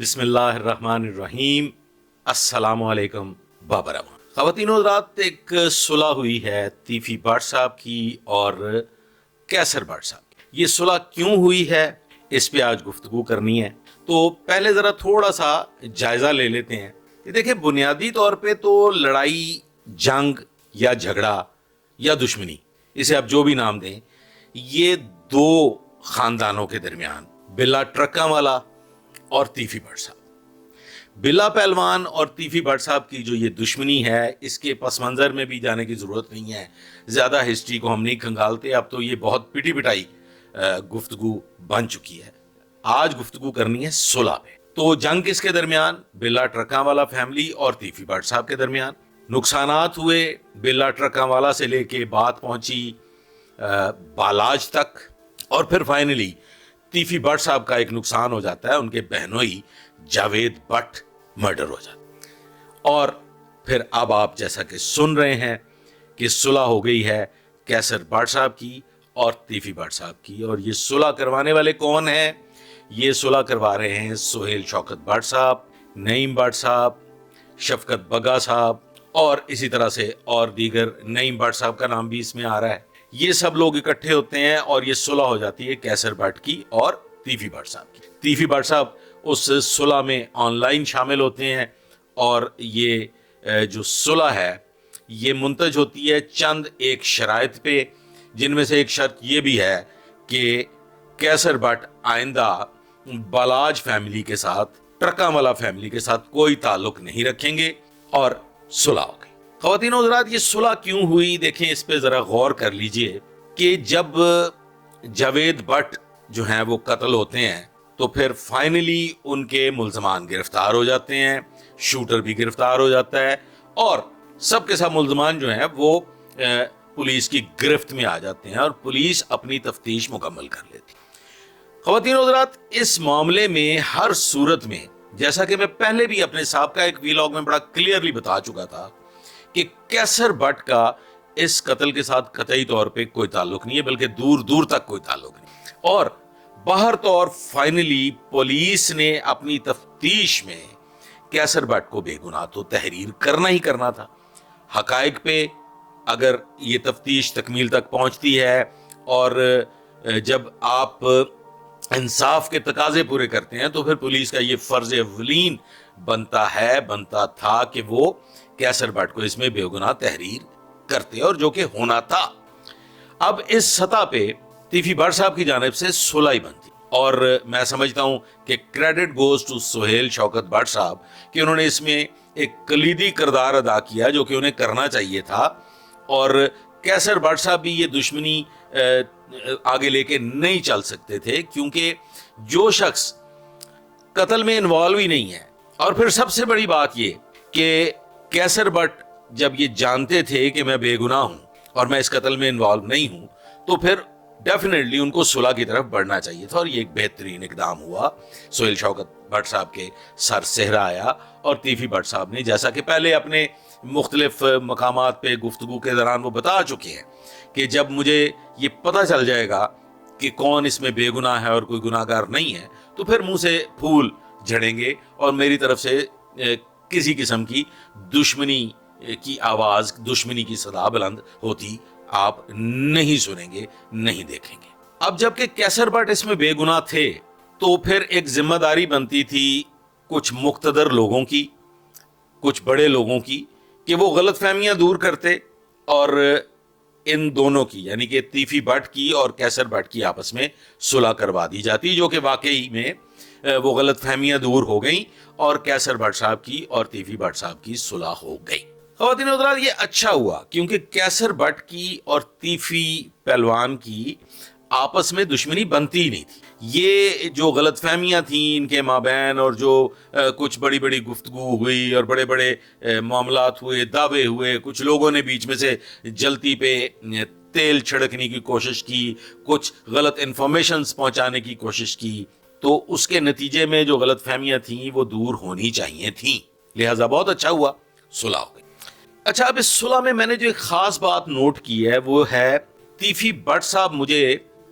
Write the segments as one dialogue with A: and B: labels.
A: बिस्मिल्लाह अर्रहमान अर्रहीम। अस्सलाम वालेकुम बाबरा। ख़वातीन और हज़रात, एक सुलह हुई है तीफी भट्ट साहब की और कैसर भट्ट साहब की। ये सुलह क्यों हुई है, इस पे आज गुफ्तगू करनी है। तो पहले ज़रा थोड़ा सा जायज़ा ले लेते हैं कि देखिए, बुनियादी तौर पे तो लड़ाई, जंग या झगड़ा या दुश्मनी, इसे आप जो भी नाम दें, ये दो ख़ानदानों के दरमियान, बिल्ला ट्रक्का वाला और तीफी भट्ट साहब, बिल्ला पहलवान और तीफी भट्ट साहब की जो ये दुश्मनी है, इसके पस मंज़र में भी जाने की ज़रूरत नहीं है। ज़्यादा हिस्ट्री को हम नहीं खंगालते, अब तो ये बहुत पिटी पिटाई गुफ्तगू बन चुकी है। आज गुफ्तगू करनी है सुलह पे। तो जंग किसके दरमियान? बिल्ला ट्रक्का वाला फैमिली और तीफी भट्ट साहब के दरमियान। नुकसानात हुए, बिल्ला ट्रक्का वाला से लेके बात पहुंची बालाज तक, और फिर फाइनली तीफी भट्ट साहब का एक नुकसान हो जाता है, उनके बहनोई जावेद भट्ट मर्डर हो जाता है। और फिर अब आप जैसा कि सुन रहे हैं कि सुलह हो गई है कैसर भट्ट साहब की और तीफी भट्ट साहब की। और ये सुलह करवाने वाले कौन हैं? ये सुलह करवा रहे हैं सुहेल शौकत भट्ट साहब, नईम भट्ट साहब, शफकत बग्गा साहब और इसी तरह से और दीगर। नईम भट्ट साहब का नाम भी इसमें आ रहा है। ये सब लोग इकट्ठे होते हैं और ये सुलह हो जाती है कैसर भट्ट की और तीफी भट्ट साहब की। तीफी भट्ट साहब उस सुलह में ऑनलाइन शामिल होते हैं और ये जो सुलह है ये मुंतज होती है चंद एक शराइत पे, जिनमें से एक शर्त ये भी है कि कैसर भट्ट आइंदा बालाज फैमिली के साथ, ट्रकावाला फैमिली के साथ कोई ताल्लुक नहीं रखेंगे। और सुलह हो गई। ख़वातीन और हज़रात, ये सुलह क्यों हुई, देखें, इस पे ज़रा गौर कर लीजिए कि जब जावेद भट्ट जो हैं वो कत्ल होते हैं तो फिर फाइनली उनके मुल्ज़मान गिरफ्तार हो जाते हैं, शूटर भी गिरफ्तार हो जाता है और सबके सब मुल्ज़मान जो हैं वो पुलिस की गिरफ्त में आ जाते हैं और पुलिस अपनी तफ्तीश मुकम्मल कर लेती है। ख़वातीन और हज़रात, इस मामले में हर सूरत में, जैसा कि मैं पहले भी अपने साबका एक वीलॉग में बड़ा क्लियरली बता चुका था कि कैसर भट्ट का इस कत्ल के साथ कतई तौर पे कोई ताल्लुक नहीं है, बल्कि दूर दूर तक कोई ताल्लुक नहीं। और बाहर तौर फाइनली पुलिस ने अपनी तफ्तीश में कैसर भट्ट को बेगुनाह तो तहरीर करना ही करना था। हकायक पे अगर ये तफ्तीश तकमील तक पहुंचती है और जब आप इंसाफ के तकाजे पूरे करते हैं तो फिर पुलिस का ये फर्ज अवलीन बनता था कि वो कैसर भट्ट को इसमें बेगुनाह तहरीर करते, और जो कि होना था। अब इस सतह पे तीफी भट्ट साहब की जानिब से सुलह ही बनती और मैं समझता हूं कि credit goes to Suhail Shaukat Bhatt sahab कि उन्होंने इसमें एक कलीदी किरदार अदा किया जो कि उन्हें करना चाहिए था। और कैसर भट्ट साहब भी ये दुश्मनी आगे लेके नहीं चल सकते थे, क्योंकि जो शख्स कत्ल में इन्वॉल्व ही नहीं है, और फिर सबसे बड़ी बात ये कि कैसर भट्ट जब ये जानते थे कि मैं बेगुनाह हूं और मैं इस कत्ल में इन्वॉल्व नहीं हूं, तो फिर डेफिनेटली उनको सुलह की तरफ बढ़ना चाहिए था। और ये एक बेहतरीन इकदाम हुआ। सुहेल शौकत भट्ट साहब के सर सेहरा आया और तीफी भट्ट साहब ने, जैसा कि पहले अपने मुख्तलिफ मकामात पे गुफ्तगू के दौरान वो बता चुके हैं कि जब मुझे ये पता चल जाएगा कि कौन इसमें बेगुनाह है और कोई गुनाहगार नहीं है, तो फिर मुंह से फूल झड़ेंगे और मेरी तरफ से किसी किस्म की दुश्मनी की आवाज, दुश्मनी की सदा बुलंद होती आप नहीं सुनेंगे, नहीं देखेंगे। अब जबकि कैसर भट्ट इसमें बेगुनाह थे, तो फिर एक जिम्मेदारी बनती थी कुछ मुख्तदर लोगों की, कुछ बड़े लोगों की, कि वो गलतफहमियां दूर करते और इन दोनों की, यानी कि तीफी भट्ट की और कैसर भट्ट की आपस में सुलह करवा दी जाती, जो कि वाकई में वो गलतफहमियां दूर हो गई और कैसर भट्ट साहब की और तीफी भट्ट साहब की सुलह हो गई। ख़वातीन और हज़रात, ये अच्छा हुआ क्योंकि कैसर भट्ट की और तीफी पहलवान की आपस में दुश्मनी बनती ही नहीं थी। ये जो गलतफहमियां थी इनके माबैन और जो कुछ बड़ी बड़ी गुफ्तगू हुई और बड़े बड़े मामलात हुए, दावे हुए, कुछ लोगों ने बीच में से जलती पे तेल छिड़कने की कोशिश की, कुछ गलत इंफॉर्मेशंस पहुंचाने की कोशिश की, तो उसके नतीजे में जो गलतफहमियां थी वो दूर होनी चाहिए थी। लिहाजा बहुत अच्छा हुआ, सुलह हो गई। अच्छा, अब इस सुलह में मैंने जो एक खास बात नोट की है वो है तीफी भट्ट साहब मुझे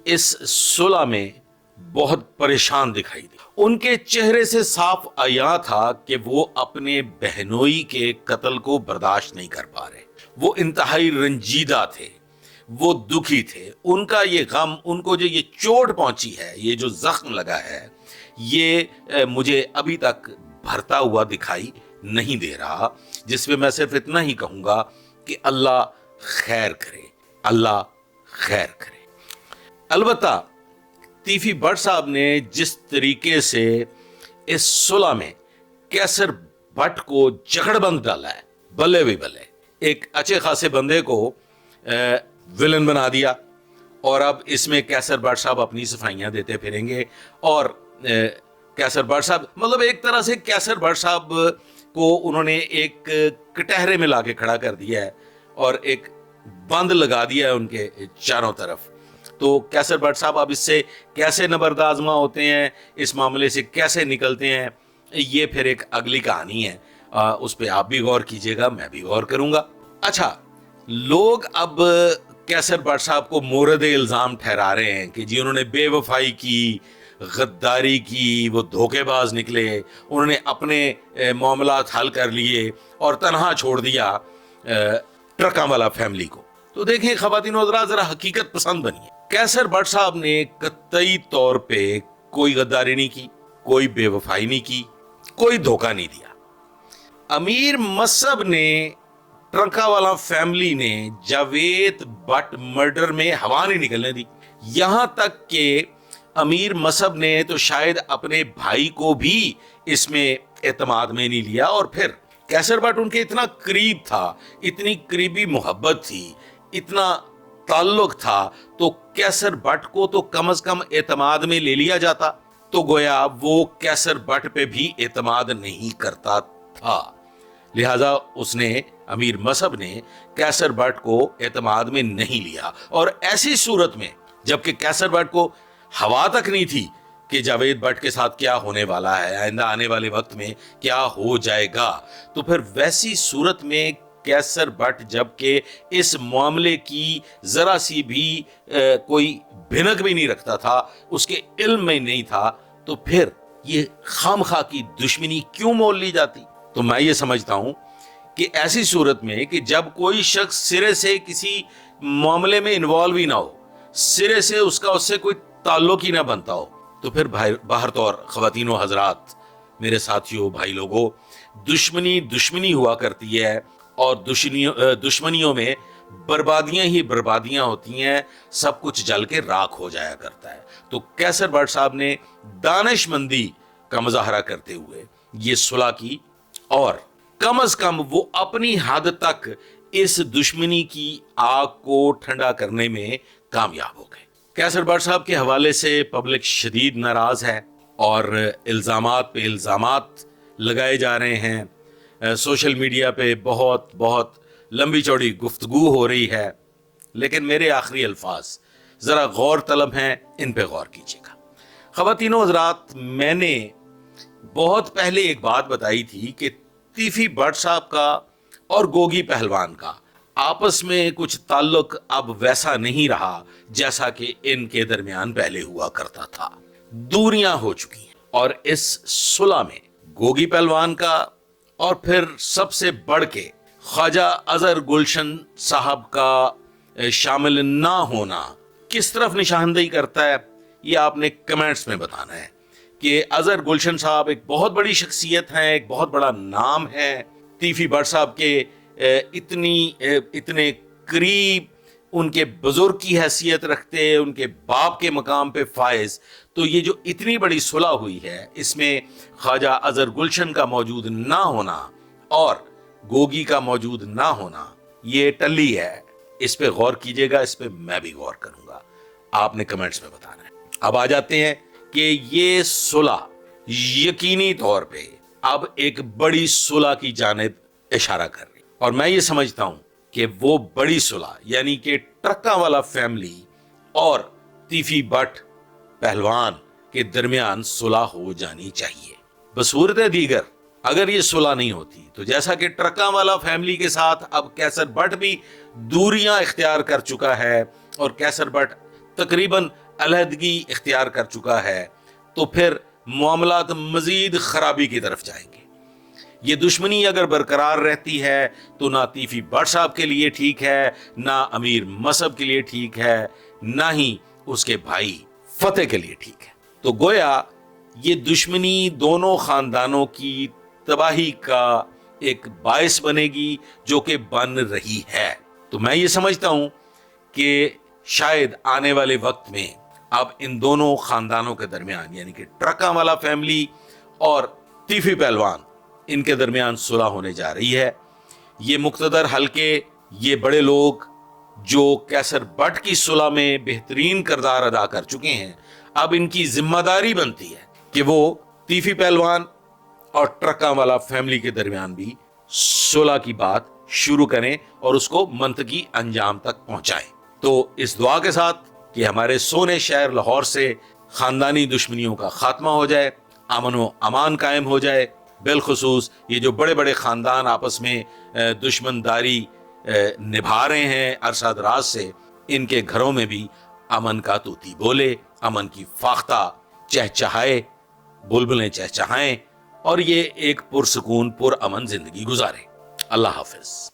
A: इस सुलह में बहुत परेशान दिखाई दी। उनके चेहरे से साफ आया था कि वो अपने बहनोई के कत्ल को बर्दाश्त नहीं कर पा रहे। वो इंतहाई रंजीदा थे, वो दुखी थे। उनका ये गम, उनको जो ये चोट पहुंची है, ये जो जख्म लगा है, ये मुझे अभी तक भरता हुआ दिखाई नहीं दे रहा, जिसमें मैं सिर्फ इतना ही कहूंगा कि अल्लाह खैर करे, अल्लाह खैर करे। अलबत्ता तीफी भट्ट साहब ने जिस तरीके से इस सुलह में कैसर भट्ट को जकड़बंद डाला है, बल्ले भी बल्ले, एक अच्छे खासे बंदे को विलन बना दिया और अब इसमें कैसर भट्ट साहब अपनी सफाइयां देते फिरेंगे। और कैसर भट्ट साहब, मतलब एक तरह से कैसर भट्ट साहब को उन्होंने एक कटहरे में लाके खड़ा कर दिया है और एक बंद लगा दिया है उनके चारों तरफ। तो कैसर भट्ट साहब अब इससे कैसे नबरदाजमा होते हैं, इस मामले से कैसे निकलते हैं, ये फिर एक अगली कहानी है। उस पर आप भी गौर कीजिएगा, मैं भी गौर करूंगा। अच्छा, लोग अब कैसर भट्ट साहब को मोरद इल्जाम ठहरा रहे हैं कि जी उन्होंने बेवफाई की, गद्दारी की, वो धोखेबाज निकले, उन्होंने अपने मामलात हल कर लिए और तनहा छोड़ दिया ट्रका वाला फैमिली को। तो देखें ख़वातीन और हज़रात, जरा हकीकत पसंद बनिए। कैसर भट्ट साहब ने कतई तौर पे कोई गद्दारी नहीं की, कोई बेवफाई नहीं की, कोई धोखा नहीं दिया। अमीर मसहब ने, ट्रका वाला फैमिली ने जावेद भट्ट मर्डर में हवा नहीं निकलने दी। यहां तक कि अमीर मसहब ने तो शायद अपने भाई को भी इसमें एतमाद में नहीं लिया। और फिर कैसर भट्ट उनके इतना करीब था, इतनी करीबी मोहब्बत थी, इतना ताल्लुक था, तो कैसर भट्ट को तो कम से कम एतमाद में ले लिया जाता। तो गोया वो कैसर भट्ट पे भी एतमाद नहीं करता था, लिहाजा उसने, अमीर मसहब ने कैसर भट्ट को एतमाद में नहीं लिया। और ऐसी सूरत में, जबकि कैसर भट्ट को हवा तक नहीं थी कि जावेद भट्ट के साथ क्या होने वाला है, आइंदा आने वाले वक्त में क्या हो जाएगा, तो फिर वैसी सूरत में कैसर भट्ट जबकि इस मामले की जरा सी भी कोई भिनक भी नहीं रखता था, उसके इल्म में नहीं था, तो फिर ये खामखा की दुश्मनी क्यों मोल ली जाती। तो मैं ये समझता हूं कि ऐसी सूरत में कि जब कोई शख्स सिरे से किसी मामले में इन्वॉल्व ही ना हो, सिरे से उसका उससे कोई ताल्लुक ही ना बनता हो, तो फिर बाहर तौर ख़वातीनो हजरात, मेरे साथियों, भाई लोगों, दुश्मनी दुश्मनी हुआ करती है और दुश्मनियों में बर्बादियां ही बर्बादियां होती हैं, सब कुछ जल के राख हो जाया करता है। तो कैसर भट्ट साहब ने दानिशमंदी का मुजाहरा करते हुए ये सुलह की और कम से कम वो अपनी हद तक इस दुश्मनी की आग को ठंडा करने में कामयाब हो गए। कैसर भट्ट साहब के हवाले से पब्लिक शदीद नाराज है और इल्जामात पे इल्जामात लगाए जा रहे हैं। सोशल मीडिया पे बहुत बहुत लंबी चौड़ी गुफ्तगू हो रही है, लेकिन मेरे आखिरी अल्फाज जरा गौर तलब हैं, इन पे गौर कीजिएगा। ख़वातीनो हज़रात, मैंने बहुत पहले एक बात बताई थी कि तीफी भट्ट साहब का और गोगी पहलवान का आपस में कुछ ताल्लुक अब वैसा नहीं रहा जैसा कि इनके दरमियान पहले हुआ करता था। दूरियां हो चुकी हैं और इस सुलह में गोगी पहलवान का और फिर सबसे बढ़ के ख्वाजा अजहर गुलशन साहब का शामिल ना होना किस तरफ निशानदेही करता है, ये आपने कमेंट्स में बताना है कि अजहर गुलशन साहब एक बहुत बड़ी शख्सियत हैं, एक बहुत बड़ा नाम है। तीफी भट्ट साहब के इतने करीब, उनके बुजुर्ग की हैसियत रखते, उनके बाप के मकाम पे फायज। तो ये जो इतनी बड़ी सुलह हुई है, इसमें ख्वाजा अजहर गुलशन का मौजूद ना होना और गोगी का मौजूद ना होना, ये टल्ली है। इस पे गौर कीजिएगा, इस पे मैं भी गौर करूंगा, आपने कमेंट्स में बताना है। अब आ जाते हैं कि ये सुलह यकीनी तौर पे अब एक बड़ी सुलह की जानिब इशारा कर रही, और मैं ये समझता हूं कि वो बड़ी सुलह यानी कि ट्रक्का वाला फैमिली और तीफी भट्ट पहलवान के दरमियान सुलह हो जानी चाहिए। बसूरत दीगर अगर ये सुलह नहीं होती तो जैसा कि ट्रक्का वाला फैमिली के साथ अब कैसर भट्ट भी दूरियां इख्तियार कर चुका है और कैसर भट्ट तकरीबन علیحدگی اختیار کر چکا ہے تو پھر معاملات مزید خرابی کی طرف جائیں گے۔ یہ دشمنی اگر برقرار رہتی ہے تو نہ تیفی بٹ صاحب کے لیے ٹھیک ہے، نہ امیر مصعب کے لیے ٹھیک ہے، نہ ہی اس کے بھائی فتح کے لیے ٹھیک ہے۔ تو گویا یہ دشمنی دونوں خاندانوں کی تباہی کا ایک باعث بنے گی، جو کہ بن رہی ہے۔ تو میں یہ سمجھتا ہوں کہ شاید آنے والے وقت میں اب ان دونوں خاندانوں کے درمیان، یعنی کہ ٹرکا والا فیملی اور تیفی پہلوان، ان کے درمیان صلح ہونے جا رہی ہے۔ یہ مقتدر حلقے، یہ بڑے لوگ جو کیسر بٹ کی صلح میں بہترین کردار ادا کر چکے ہیں، اب ان کی ذمہ داری بنتی ہے کہ وہ تیفی پہلوان اور ٹرکا والا فیملی کے درمیان بھی صلح کی بات شروع کریں اور اس کو منطقی انجام تک پہنچائیں۔ تو اس دعا کے ساتھ کہ ہمارے سونے شہر لاہور سے خاندانی دشمنیوں کا خاتمہ ہو جائے، امن و امان قائم ہو جائے، بالخصوص یہ جو بڑے بڑے خاندان آپس میں دشمنداری نبھا رہے ہیں عرصہ دراز سے، ان کے گھروں میں بھی امن کا طوطی بولے، امن کی فاختہ چہچہائے، بلبلیں چہچہائیں، اور یہ ایک پرسکون پر امن زندگی گزارے۔ اللہ حافظ۔